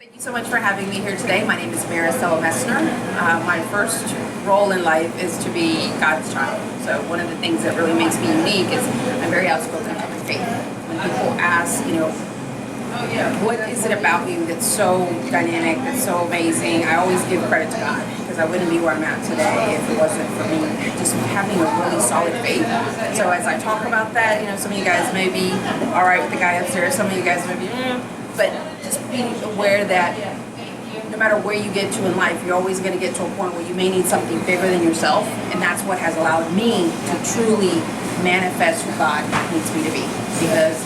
Thank you so much for having me here today. My name is Maricela Messner. My first role in life is to be God's child. So one of the things that really makes me unique is I'm very outspoken about my faith. When people ask, what is it about you that's so dynamic, that's so amazing, I always give credit to God, because I wouldn't be where I'm at today if it wasn't for me just having a really solid faith. So as I talk about that, some of you guys may be all right with the guy upstairs, some of you guys may be, but just being aware that no matter where you get to in life, you're always going to get to a point where you may need something bigger than yourself, and that's what has allowed me to truly manifest who God needs me to be. Because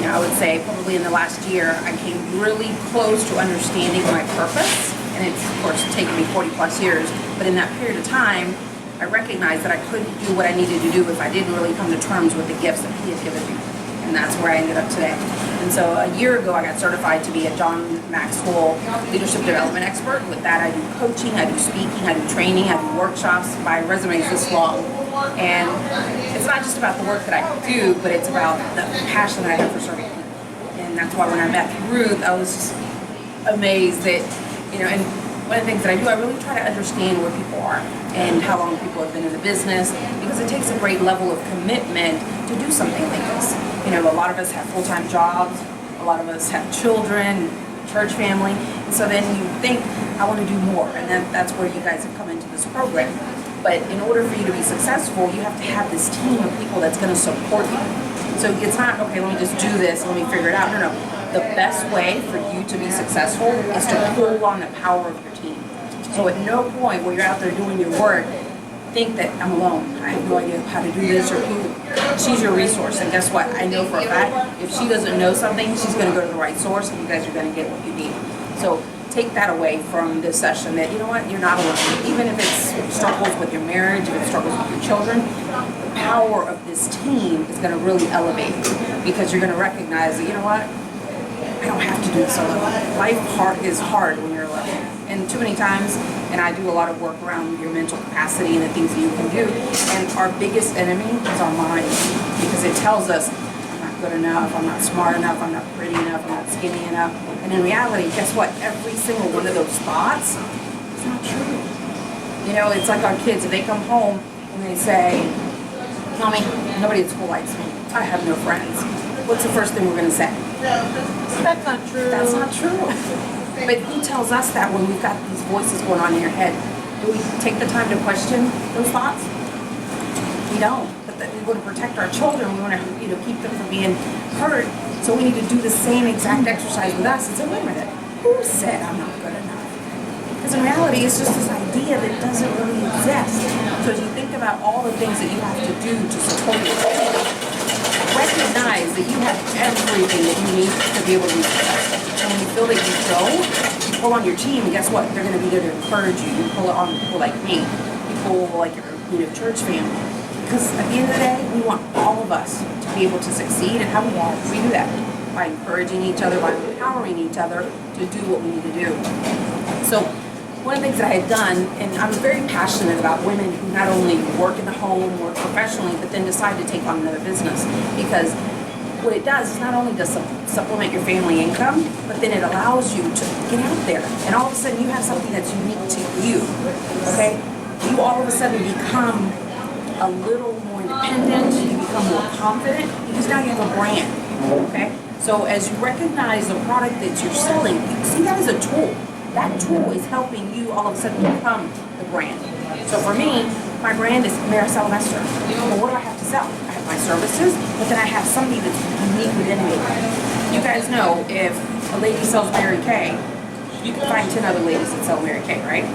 I would say probably in the last year, I came really close to understanding my purpose, and it's of course taken me 40 plus years, but in that period of time, I recognized that I couldn't do what I needed to do if I didn't really come to terms with the gifts that He had given me. And that's where I ended up today. And so a year ago, I got certified to be a John Maxwell leadership development expert. With that, I do coaching, I do speaking, I do training, I do workshops. My resume is this long. And it's not just about the work that I do, but it's about the passion that I have for serving people. And that's why when I met Ruth, I was just amazed that, and one of the things that I do, I really try to understand where people are and how long people have been in the business, because it takes a great level of commitment to do something like this. A lot of us have full-time jobs, a lot of us have children, church family, and so then you think, I want to do more, and then that's where you guys have come into this program. But in order for you to be successful, you have to have this team of people that's going to support you. So it's not, okay, let me just do this, let me figure it out. No. The best way for you to be successful is to pull on the power of your team. So at no point where you're out there doing your work, think that I'm alone, I have no idea how to do this, or she's your resource. And guess what? I know for a fact, if she doesn't know something, she's going to go to the right source, and you guys are going to get what you need. So take that away from this session, that you're not alone. Even if it's struggles with your marriage, if it's struggles with your children, the power of this team is going to really elevate you, because you're going to recognize that, I don't have to do this alone. Life is hard when you're alone. And too many times, and I do a lot of work around your mental capacity and the things that you can do, and our biggest enemy is our mind, because it tells us, I'm not good enough, I'm not smart enough, I'm not pretty enough, I'm not skinny enough. And in reality, guess what? Every single one of those thoughts is not true. It's like our kids, if they come home and they say, Mommy, nobody at school likes me, I have no friends. What's the first thing we're going to say? That's not true. That's not true. But who tells us that when we've got these voices going on in your head? Do we take the time to question those thoughts? We don't. But we want to protect our children. We want to, keep them from being hurt. So we need to do the same exact exercise with us and say, wait a minute, who said I'm not good enough? Because in reality, it's just this idea that doesn't really exist. So as you think about all the things that you have to do to support your family, recognize that you have everything that you need to be able to be successful. And when you feel that you don't, you pull on your team, and guess what? They're going to be there to encourage you. You pull on people like me, people like your church family. Because at the end of the day, we want all of us to be able to succeed. And how do we do that? By encouraging each other, by empowering each other to do what we need to do. So one of the things that I had done, and I'm very passionate about women who not only work in the home, work professionally, but then decide to take on another business. Because what it does is not only does supplement your family income, but then it allows you to get out there. And all of a sudden you have something that's unique to you, okay? You all of a sudden become a little more independent, you become more confident, because now you have a brand, okay? So as you recognize the product that you're selling, you see that as a tool. That tool is helping you all of a sudden become the brand. So for me, my brand is Maricela Messner. Well, what do I have to sell? I have my services, but then I have something that's unique within me. You guys know, if a lady sells Mary Kay, you can find 10 other ladies that sell Mary Kay, right?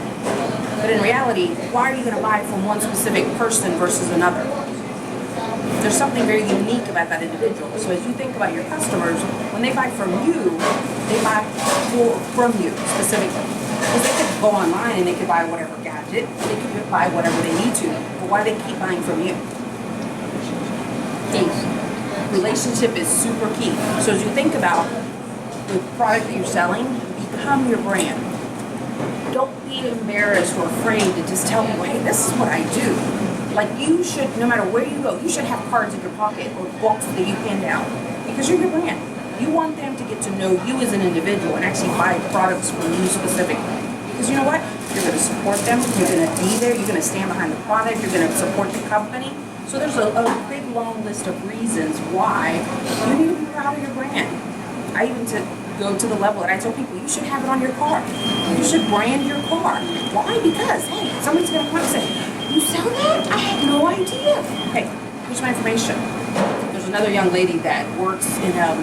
But in reality, why are you going to buy from one specific person versus another? There's something very unique about that individual. So as you think about your customers, when they buy from you, they buy from you specifically. Because they could go online and they could buy whatever gadget, they could buy whatever they need to, but why do they keep buying from you? Key. Relationship is super key. So as you think about the product that you're selling, become your brand. Don't be embarrassed or afraid to just tell people, hey, this is what I do. Like, you should, no matter where you go, you should have cards in your pocket or books that you hand out, because you're your brand. You want them to get to know you as an individual and actually buy products from you specifically. Because you know what? You're going to support them. You're going to be there. You're going to stand behind the product. You're going to support the company. So there's a big long list of reasons why you need to be proud of your brand. I even go to the level that I tell people, you should have it on your car. You should brand your car. Why? Because, hey, somebody's going to come up and say, you sell that? I had no idea. Hey, here's my information. There's another young lady that works in a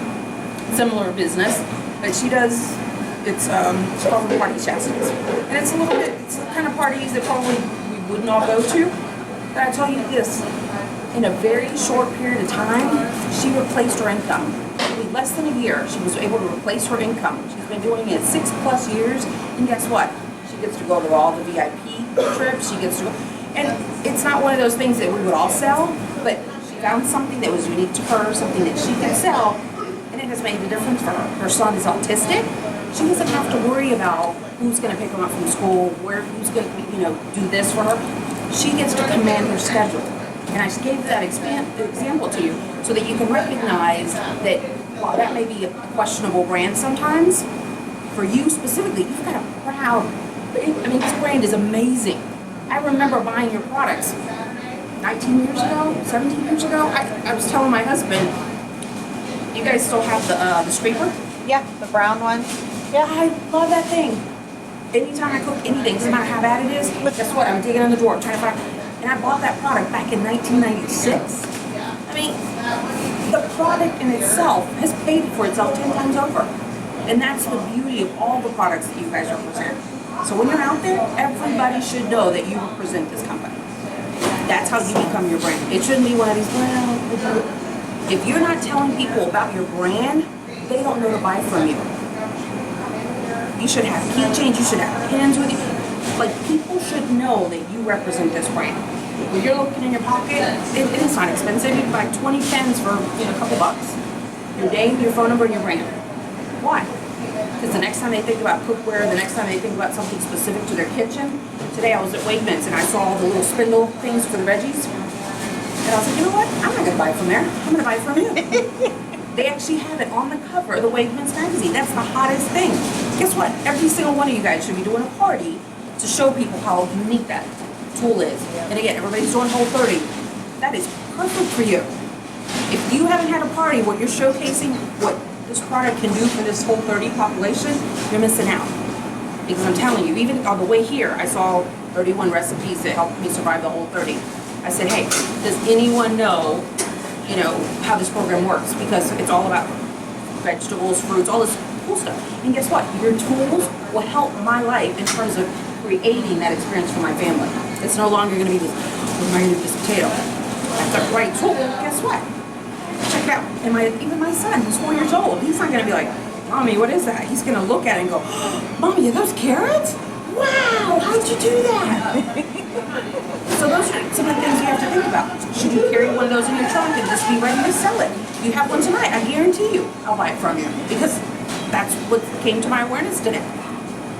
similar business, but she does, it's called Pampered Chef. And it's it's the kind of parties that probably we wouldn't all go to. But I tell you this, in a very short period of time, she replaced her income. In less than a year, she was able to replace her income. She's been doing it 6+ years, and guess what? She gets to go to all the VIP trips. She gets to go, and it's not one of those things that we would all sell, but she found something that was unique to her, something that she could sell, and it has made a difference for her. Her son is autistic. She doesn't have to worry about who's going to pick him up from school, who's going to, do this for her. She gets to command her schedule. And I just gave that example to you so that you can recognize that while that may be a questionable brand sometimes, for you specifically, you've got a proud, this brand is amazing. I remember buying your products 19 years ago, 17 years ago. I was telling my husband, you guys still have the scraper? Yeah, the brown one. Yeah. I love that thing. Anytime I cook anything, doesn't matter how bad it is, guess what? I'm digging in the drawer, trying to find. And I bought that product back in 1996. The product in itself has paid for itself 10 times over. And that's the beauty of all the products that you guys represent. So when you're out there, everybody should know that you represent this company. That's how you become your brand. It shouldn't be one of these, if you're not telling people about your brand, they don't know to buy from you. You should have keychains, you should have pins with you. Like, people should know that you represent this brand. When you're looking in your pocket, it is not expensive. You can buy 20 pens for a couple bucks. Your name, your phone number, and your brand. Why? Because the next time they think about cookware, the next time they think about something specific to their kitchen. Today I was at Wegmans and I saw the little spindle things for the veggies. And I was like, you know what? I'm not going to buy from there. I'm going to buy from you. They actually have it on the cover of the Wegmans magazine. That's the hottest thing. Guess what? Every single one of you guys should be doing a party to show people how unique that tool is. And again, everybody's doing Whole30. That is perfect for you. If you haven't had a party where you're showcasing what this product can do for this Whole30 population, you're missing out. Because I'm telling you, even on the way here, I saw 31 recipes that helped me survive the Whole30. I said, hey, does anyone know, how this program works? Because it's all about vegetables, fruits, all this cool stuff. And guess what? Your tools will help my life in terms of creating that experience for my family. It's no longer going to be this, what am I going to do with this potato? That's the right tool. Guess what? Check it out. And even my son, who's 4 years old, he's not going to be like, Mommy, what is that? He's going to look at it and go, Mommy, are those carrots? Wow, how'd you do that? So those are some of the things you have to think about. Should you carry one of those in your trunk and just be ready to sell it? You have one tonight, I guarantee you I'll buy it from you. Because that's what came to my awareness today.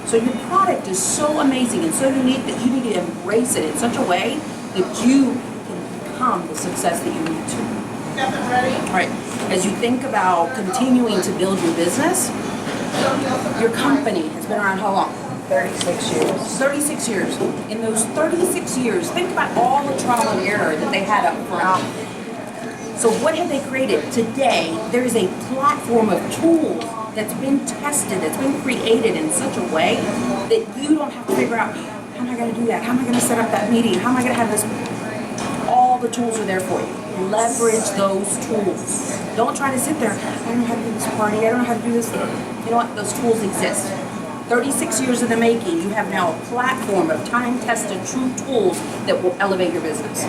So your product is so amazing and so unique that you need to embrace it in such a way that you can become the success that you need to. Ready? All right, as you think about continuing to build your business, your company has been around how long? 36 years. 36 years. In those 36 years, think about all the trial and error that they had up front. So what have they created? Today, there is a platform of tools that's been tested, that's been created in such a way that you don't have to figure out, how am I going to do that? How am I going to set up that meeting? How am I going to have this? All the tools are there for you. Leverage those tools. Don't try to sit there, I don't know how to do this party, I don't know how to do this. You know what? Those tools exist. 36 years in the making, you have now a platform of time-tested, true tools that will elevate your business.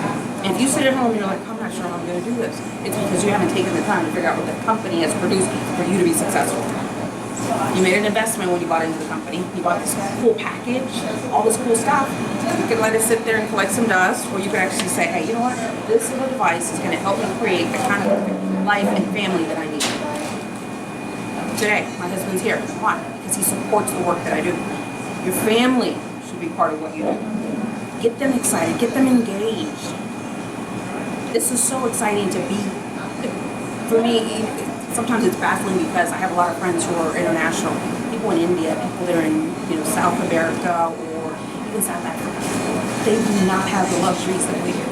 And if you sit at home and you're like, I'm not sure how I'm going to do this, it's because you haven't taken the time to figure out what the company has produced for you to be successful. You made an investment when you bought into the company. You bought this cool package, all this cool stuff. You could let it sit there and collect some dust, or you could actually say, hey, you know what? This little device is going to help me create the kind of life and family that I need. Today, my husband's here. Why? Because he supports the work that I do. Your family should be part of what you do. Get them excited. Get them engaged. This is so exciting to be, for me, sometimes it's baffling because I have a lot of friends who are international, people in India, people that are in South America or even South Africa. They do not have the luxuries that we do.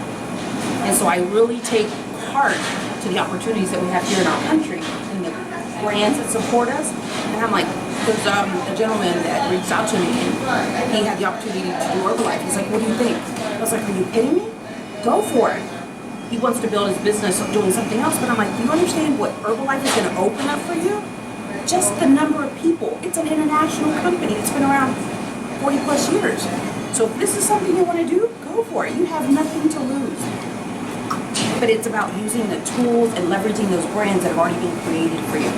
And so I really take heart to the opportunities that we have here in our country and the brands that support us. And I'm like, there's a gentleman that reached out to me and he had the opportunity to do Herbalife. He's like, what do you think? I was like, are you kidding me? Go for it. He wants to build his business doing something else, but I'm like, do you understand what Herbalife is going to open up for you? Just the number of people. It's an international company. It's been around 40 plus years. So if this is something you want to do, go for it. You have nothing to lose. But it's about using the tools and leveraging those brands that have already been created for you.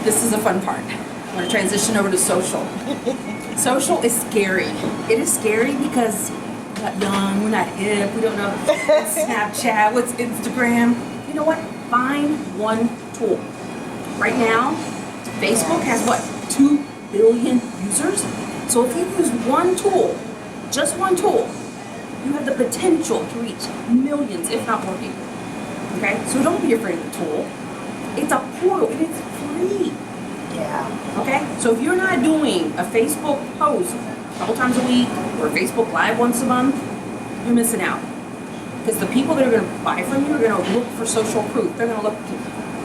This is a fun part. I'm going to transition over to social. Social is scary. It is scary because we're not young, we're not hip, we don't know what's Snapchat, what's Instagram. You know what? Find one tool. Right now, Facebook has what? 2 billion users? So if you use one tool, just one tool, you have the potential to reach millions, if not more people. Okay? So don't be afraid of the tool. It's a portal and it's free. Yeah. Okay? So if you're not doing a Facebook post a couple times a week or Facebook Live once a month, you're missing out. Because the people that are going to buy from you are going to look for social proof. They're going to look,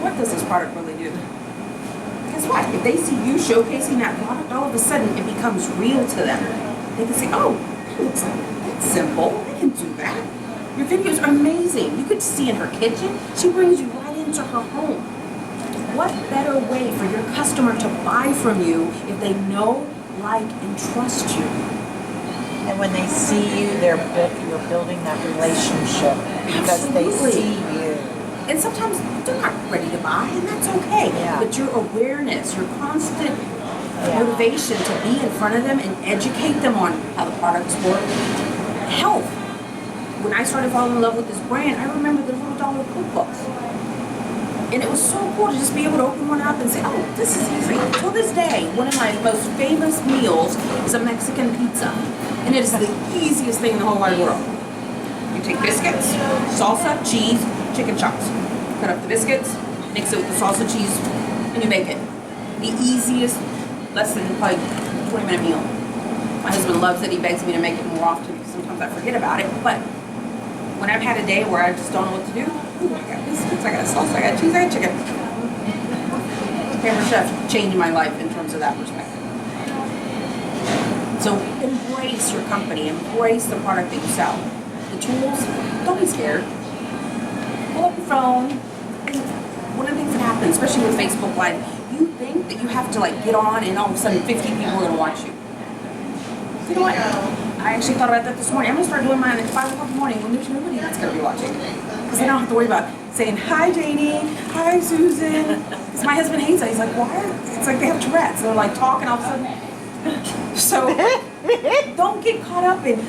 what does this product really do? Guess what? If they see you showcasing that product, all of a sudden it becomes real to them. They can say, oh, that's simple. I can do that. Your videos are amazing. You could see in her kitchen. She brings you right into her home. What better way for your customer to buy from you if they know, like, and trust you? And when they see you, you're building that relationship because they Absolutely. see you. And sometimes they're not ready to buy, and that's okay. Yeah. But your awareness, your constant motivation to be in front of them and educate them on how the products work. Health. When I started falling in love with this brand, I remember the little dollar cookbooks. And it was so cool to just be able to open one up and say, oh, this is easy. Till this day, one of my most famous meals is a Mexican pizza. And it is the easiest thing in the whole wide world. You take biscuits, salsa, cheese, chicken chops. Cut up the biscuits, mix it with the salsa, cheese, and you make it. The easiest, less than probably 20-minute meal. My husband loves it. He begs me to make it more often because sometimes I forget about it. But when I've had a day where I just don't know what to do, ooh, I got biscuits, I got salsa, I got cheese, I got chicken. Pampered Chef changed my life in terms of that perspective. So embrace your company, embrace the product that you sell. The tools, don't be scared. Pull up your phone. One of the things that happens, especially with Facebook Live, you think that you have to get on and all of a sudden 50 people are going to watch you. You know what? I actually thought about that this morning. I'm going to start doing mine at 5 o'clock in the morning when there's nobody that's going to be watching. Because I don't have to worry about saying, hi, Janie. Hi, Susan. Because my husband hates it. He's like, why? It's like they have Tourette's. They're talking all of a sudden. So don't get caught up in,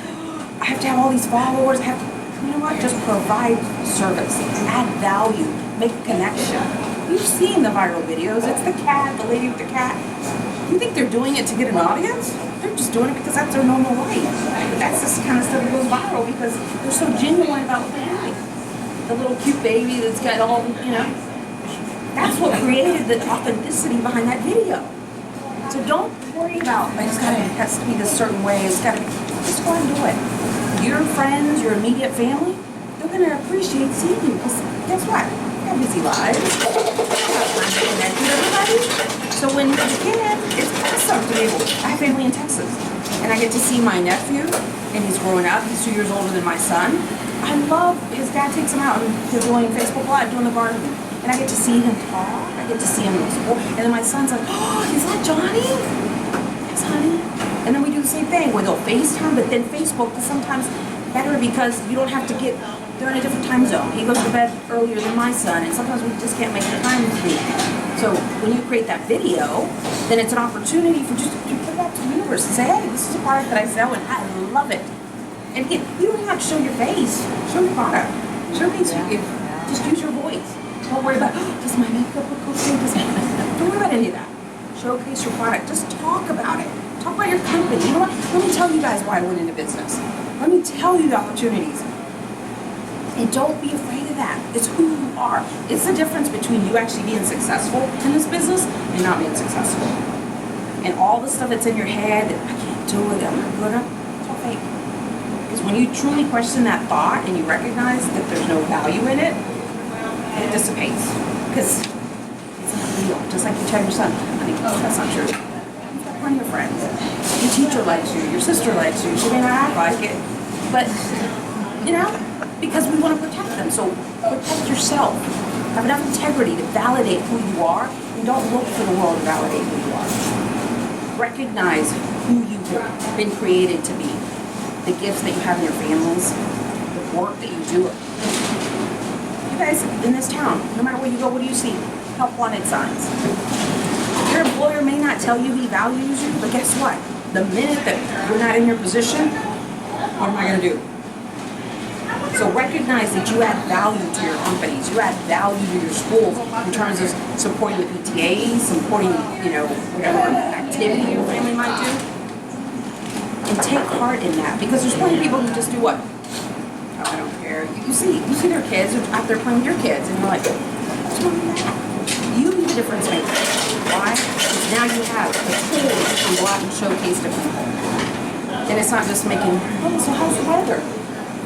I have to have all these followers. I have to, you know what? Just provide service. Add value. Make a connection. You've seen the viral videos. It's the cat, the lady with the cat. You think they're doing it to get an audience? They're just doing it because that's their normal life. But that's this kind of stuff that goes viral because they're so genuine about what they're doing. The little cute baby that's got all, that's what created the authenticity behind that video. So don't worry about, it has to be this certain way. It's got to be, just go and do it. Your friends, your immediate family, they're going to appreciate seeing you because guess what? They have busy lives. They don't have time to connect with everybody. So when you can, it's awesome to be able. I have family in Texas, and I get to see my nephew, and he's growing up. He's 2 years older than my son. I love his dad takes him out and they're doing Facebook Live, doing the garden, and I get to see him talk. I get to see him explore, and then my son's like, "Oh, is that Johnny?" Yes, honey. And then we do the same thing where they'll FaceTime, but then Facebook is sometimes better because you don't have to get. They're in a different time zone. He goes to bed earlier than my son, and sometimes we just can't make the time to meet. So when you create that video, then it's an opportunity for just to put it out to the universe and say, hey, this is a product that I sell, and I love it. And again, you don't have to show your face. Show your product. Showcase you. Just use your voice. Don't worry about, does my makeup look okay? Don't worry about any of that. Showcase your product. Just talk about it. Talk about your company. You know what? Let me tell you guys why I went into business. Let me tell you the opportunities. And don't be afraid of to that. It's who you are. It's the difference between you actually being successful in this business and not being successful. And all the stuff that's in your head, that I can't do it, I'm not good enough, it's all fake. Because when you truly question that thought and you recognize that there's no value in it, it dissipates. Because it's not real. Just like you tell your son, honey, that's not true. You've got plenty of friends. Your teacher likes you, your sister likes you, she may not act like it, but, because we want to protect them. So protect yourself. Have enough integrity to validate who you are, and don't look for the world to validate who you are. Recognize who you've been created to be, the gifts that you have in your families, the work that you do. You guys, in this town, no matter where you go, what do you see? Help wanted signs. Your employer may not tell you he values you, but guess what? The minute that you're not in your position, what am I going to do? So recognize that you add value to your companies, you add value to your schools in terms of supporting the PTAs, supporting, whatever activity your family might do. And take heart in that, because there's plenty of people who just do what? Oh, I don't care. You see their kids are out there playing with your kids, and you're like, what's wrong with that? You be the difference maker. Why? Because now you have a tool that you can go out and showcase to people. And it's not just making, so how's the weather?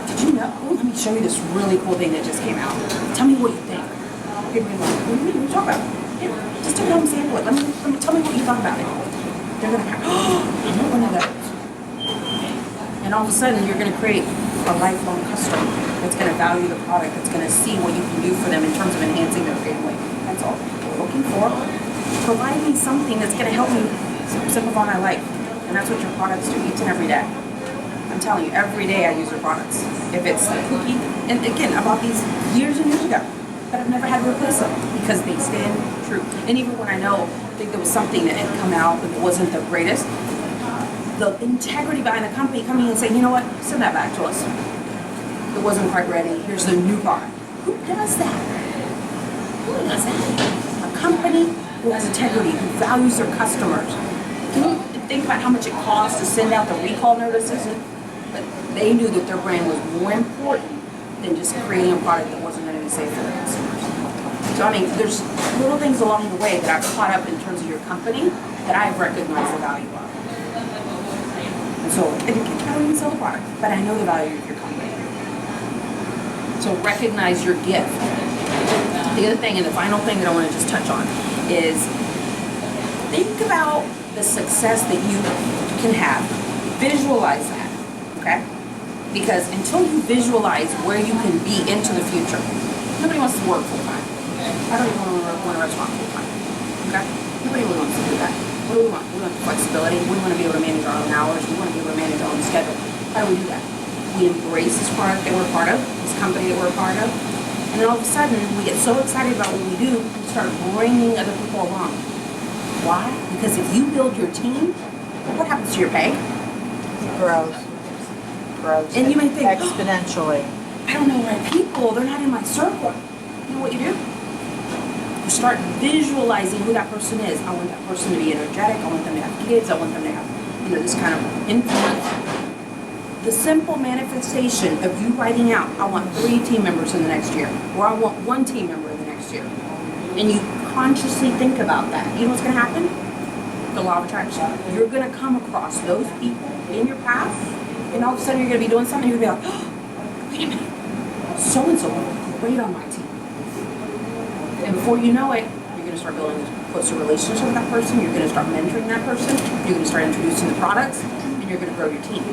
Did you know? Let me show you this really cool thing that just came out. Tell me what you think. People are like, what do you mean? What are you talking about? Yeah, just take it home and sample it. Let me tell me what you thought about it. They're gonna go, I want one of those. And all of a sudden, you're gonna create a lifelong customer that's gonna value the product, that's gonna see what you can do for them in terms of enhancing their family. That's all we're looking for. Provide me something that's gonna help me simplify my life. And that's what your products do each and every day. I'm telling you, every day I use your products. If it's a cookie, and again, I bought these years and years ago, but I've never had to replace them because they stand true. And even when I think there was something that had come out that wasn't the greatest, the integrity behind the company coming in and saying, you know what, send that back to us. It wasn't quite ready. Here's the new product. Who does that? Who does that? A company who has integrity, who values their customers. Can you think about how much it costs to send out the recall notices? But they knew that their brand was more important than just creating a product that wasn't going to be safe for their consumers. So I mean, there's little things along the way that I've caught up in terms of your company that I've recognized the value of. And so I don't even sell the product, but I know the value of your company. So recognize your gift. The other thing, and the final thing that I want to just touch on, is think about the success that you can have. Visualize that, okay? Because until you visualize where you can be into the future, nobody wants to work full time. I don't even want to run a restaurant full time, okay? Nobody really wants to do that. What do we want? We want flexibility. We want to be able to manage our own hours. We want to be able to manage our own schedule. How do we do that? We embrace this product that we're a part of, this company that we're a part of, and then all of a sudden we get so excited about what we do, we start bringing other people along. Why? Because if you build your team, what happens to your pay? It grows. And you may think, exponentially. I don't know the right people, they're not in my circle. You know what you do? You start visualizing who that person is. I want that person to be energetic, I want them to have kids, I want them to have, this kind of influence. The simple manifestation of you writing out, I want 3 team members in the next year, or I want 1 team member in the next year. And you consciously think about that. You know what's going to happen? The law of attraction. You're going to come across those people in your path, and all of a sudden you're going to be doing something, you're going to be like, oh, wait a minute, so-and-so will great on my team. And before you know it, you're going to start building a closer relationship with that person, you're going to start mentoring that person, you're going to start introducing the products, and you're going to grow your team.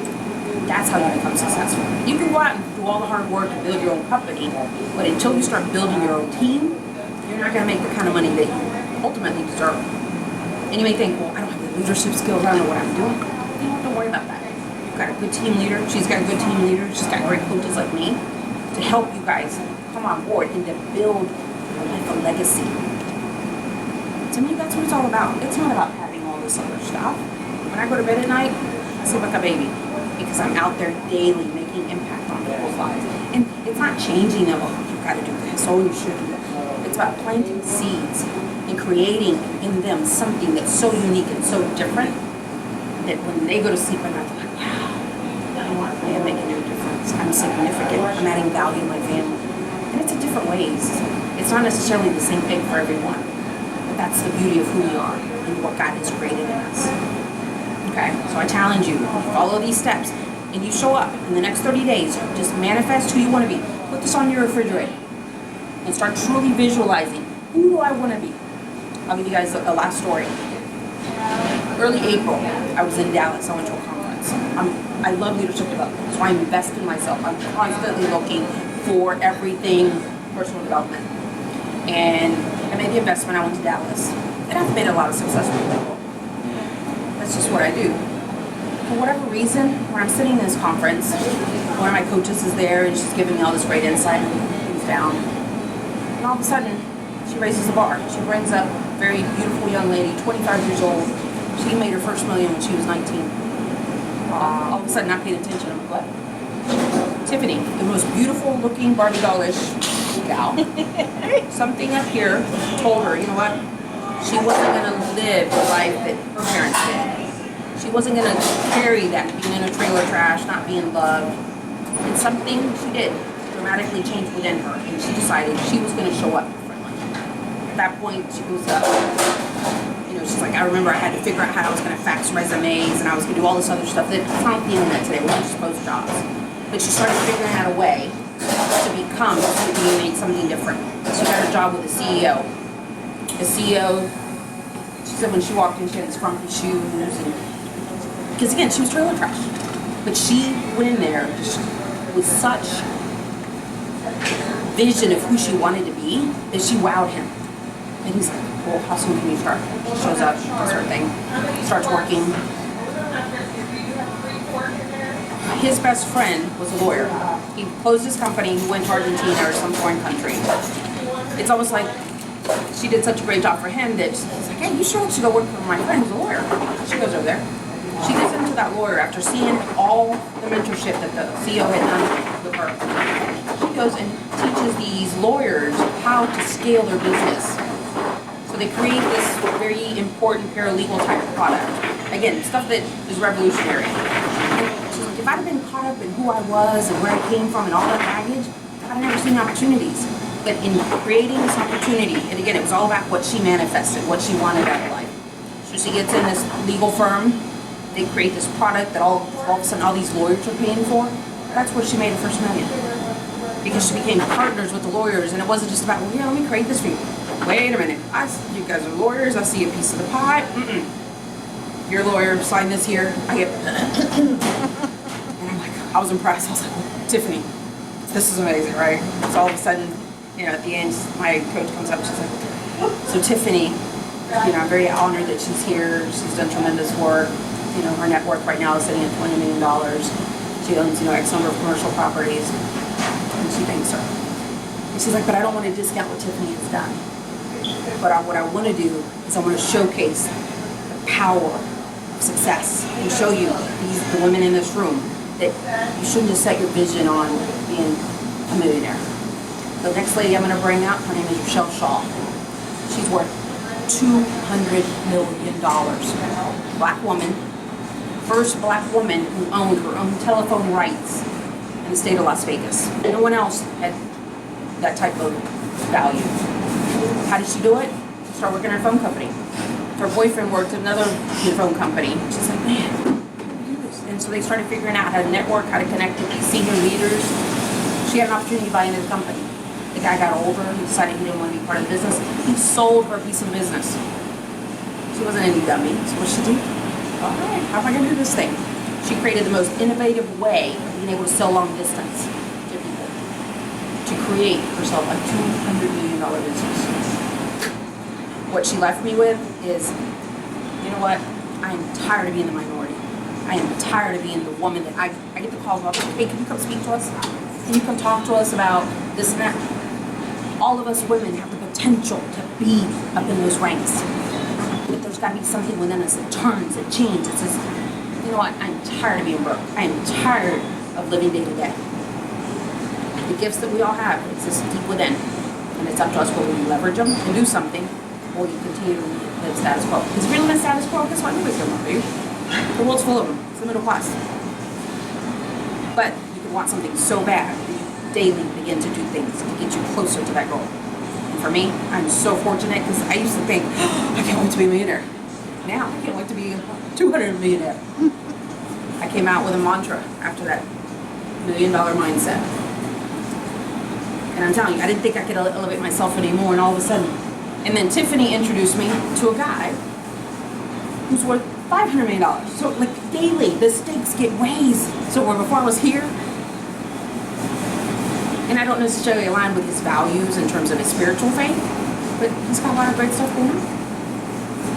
That's how you become successful. You can go out and do all the hard work and build your own company, but until you start building your own team, you're not going to make the kind of money that you ultimately deserve. And you may think, well, I don't have the leadership skills, I don't know what I'm doing. Don't worry about that. You've got a good team leader, she's got a good team leader, she's got great coaches like me to help you guys come on board and to build a legacy. To me, that's what it's all about. It's not about having all this other stuff. When I go to bed at night, I sleep like a baby because I'm out there daily making impact on people's lives. And it's not changing them, oh, you've got to do this, oh, you should do that. It's about planting seeds and creating in them something that's so unique and so different that when they go to sleep at night, they're like, wow, I am making a difference. I'm significant. I'm adding value to my family. And it's in different ways. It's not necessarily the same thing for everyone. But that's the beauty of who we are and what God has created in us. Okay, so I challenge you, follow these steps, and you show up in the next 30 days, just manifest who you want to be. Put this on your refrigerator and start truly visualizing, who do I want to be? I'll give you guys a last story. Early April, I was in Dallas. I went to a conference. I love leadership development, so I invest in myself. I'm constantly looking for everything personal development. And I made the investment. I went to Dallas. And I've made a lot of successful people. That's just what I do. For whatever reason, when I'm sitting in this conference, one of my coaches is there and she's giving me all this great insight and things down. And all of a sudden, she raises the bar. She brings up a very beautiful young lady, 25 years old. She made her first million when she was 19. All of a sudden, not paying attention. I'm like, what? Tiffany, the most beautiful looking Barbie dollish gal. Something up here told her, you know what? She wasn't going to live the life that her parents did. She wasn't going to carry that, being in a trailer trash, not being loved. And something she did dramatically changed within her. And she decided she was going to show up differently. At that point, she was she's like, I remember I had to figure out how I was going to fax resumes and I was going to do all this other stuff that's not the internet today. We're just post jobs. But she started figuring out a way to become something different. She got a job with the CEO. The CEO, she said when she walked in, she had these frumpy shoes. Because again, she was trailer trash. But she went in there just with such vision of who she wanted to be that she wowed him. And he's like, well, how soon can you start? She shows up, does her thing, starts working. His best friend was a lawyer. He closed his company, he went to Argentina or some foreign country. It's almost like she did such a great job for him that he's like, hey, you sure should go work for my friend who's a lawyer. She goes over there. She gets into that lawyer after seeing all the mentorship that the CEO had done with her. She goes and teaches these lawyers how to scale their business. So they create this very important paralegal type of product. Again, stuff that is revolutionary. And she's like, if I'd have been caught up in who I was and where I came from and all that baggage, I'd have never seen opportunities. But in creating this opportunity, and again, it was all about what she manifested, what she wanted out of life. So she gets in this legal firm, they create this product that all of a sudden all these lawyers are paying for. That's where she made her first million. Because she became partners with the lawyers, and it wasn't just about, well, here, let me create this for you. Wait a minute, you guys are lawyers, I see a piece of the pie. You're a lawyer, sign this here. I get, and I'm like, I was impressed. I was like, Tiffany, this is amazing, right? So all of a sudden, at the end, my coach comes up, she's like, so Tiffany, I'm very honored that she's here. She's done tremendous work. Her net worth right now is sitting at $20 million. She owns, X number of commercial properties, and she thanks her. And she's like, but I don't want to discount what Tiffany has done. But what I want to do is I want to showcase the power of success and show you, the women in this room, that you shouldn't just set your vision on being a millionaire. The next lady I'm going to bring up, her name is Rochelle Shaw. She's worth $200 million. Black woman, first black woman who owned her own telephone rights in the state of Las Vegas. No one else had that type of value. How did she do it? She started working at her phone company. Her boyfriend worked at another phone company. She's like, man, and so they started figuring out how to network, how to connect with these senior leaders. She had an opportunity to buy into the company. The guy got older, he decided he didn't want to be part of the business. He sold her a piece of business. She wasn't any dummy, so what did she do? All right, how am I going to do this thing? She created the most innovative way of being able to sell long distance to people, to create herself a $200 million business. What she left me with is, you know what? I am tired of being the minority. I am tired of being the woman that I get the calls about, hey, can you come speak to us? Can you come talk to us about this and that? All of us women have the potential to be up in those ranks. But there's got to be something within us that turns, that changes. It says, you know what? I'm tired of being broke. I am tired of living day to day. The gifts that we all have exist deep within. And it's up to us whether we leverage them and do something, or you continue to live status quo. Because if you're living status quo, guess what? Nobody's going to love you. The world's full of them. It's the middle class. But you can want something so bad, daily begin to do things to get you closer to that goal. And for me, I'm so fortunate because I used to think, oh, I can't wait to be a millionaire. Now I can't wait to be a 200 millionaire. I came out with a mantra after that $1 million mindset. And I'm telling you, I didn't think I could elevate myself anymore, and all of a sudden. And then Tiffany introduced me to a guy who's worth $500 million. So like daily, the stakes get raised. So where before I was here, and I don't necessarily align with his values in terms of his spiritual faith, but he's got a lot of great stuff going on.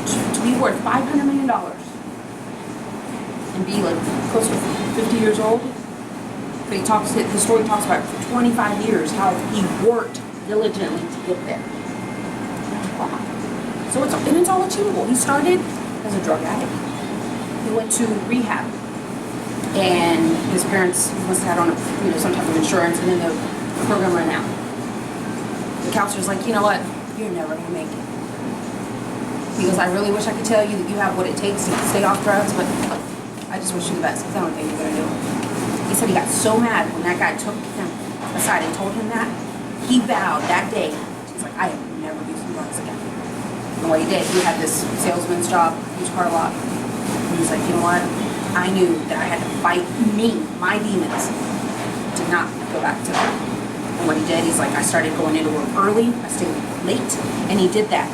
To be worth $500 million and be like close to 50 years old, but his story talks about for 25 years how he worked diligently to get there. Wow. So it's all achievable. He started as a drug addict. He went to rehab, and his parents must have had on some type of insurance, and then the program ran out. The counselor's like, you know what? You're never gonna make it. He goes, I really wish I could tell you that you have what it takes to stay off drugs, but I just wish you the best because I don't think you're gonna do it. He said he got so mad when that guy took him aside and told him that. He vowed that day, he's like, I have never used drugs again. And what he did, he had this salesman's job, used car lot. And he's like, you know what? I knew that I had to fight my demons to not go back to that. And what he did, he's like, I started going into work early, I stayed late, and he did that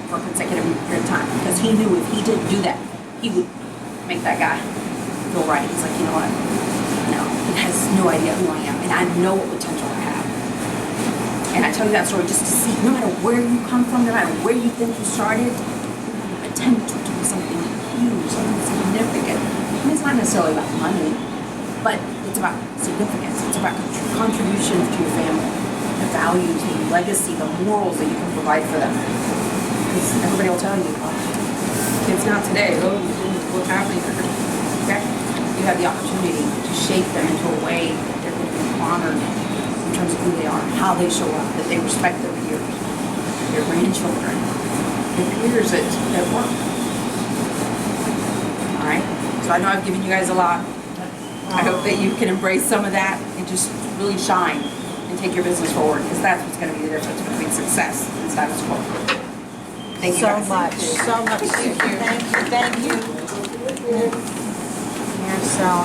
for a consecutive period of time because he knew if he didn't do that, he would make that guy feel right. He's like, you know what? No, he has no idea who I am, and I know what potential I have. And I tell you that story just to see, no matter where you come from, no matter where you think you started, the potential to do something huge, something significant. And it's not necessarily about money, but it's about significance. It's about contribution to your family, the values, the legacy, the morals that you can provide for them. Because everybody will tell you, oh, kids not today, oh, what's happening? Okay? You have the opportunity to shape them into a way that they're going to be honored in terms of who they are, how they show up, that they respect their peers, their grandchildren, their peers at work. Alright? So I know I've given you guys a lot. I hope that you can embrace some of that and just really shine and take your business forward, because that's what's going to be the difference between success and status quo. Thank you so guys. much. Thank you. Thank you. Thank you. Maricel,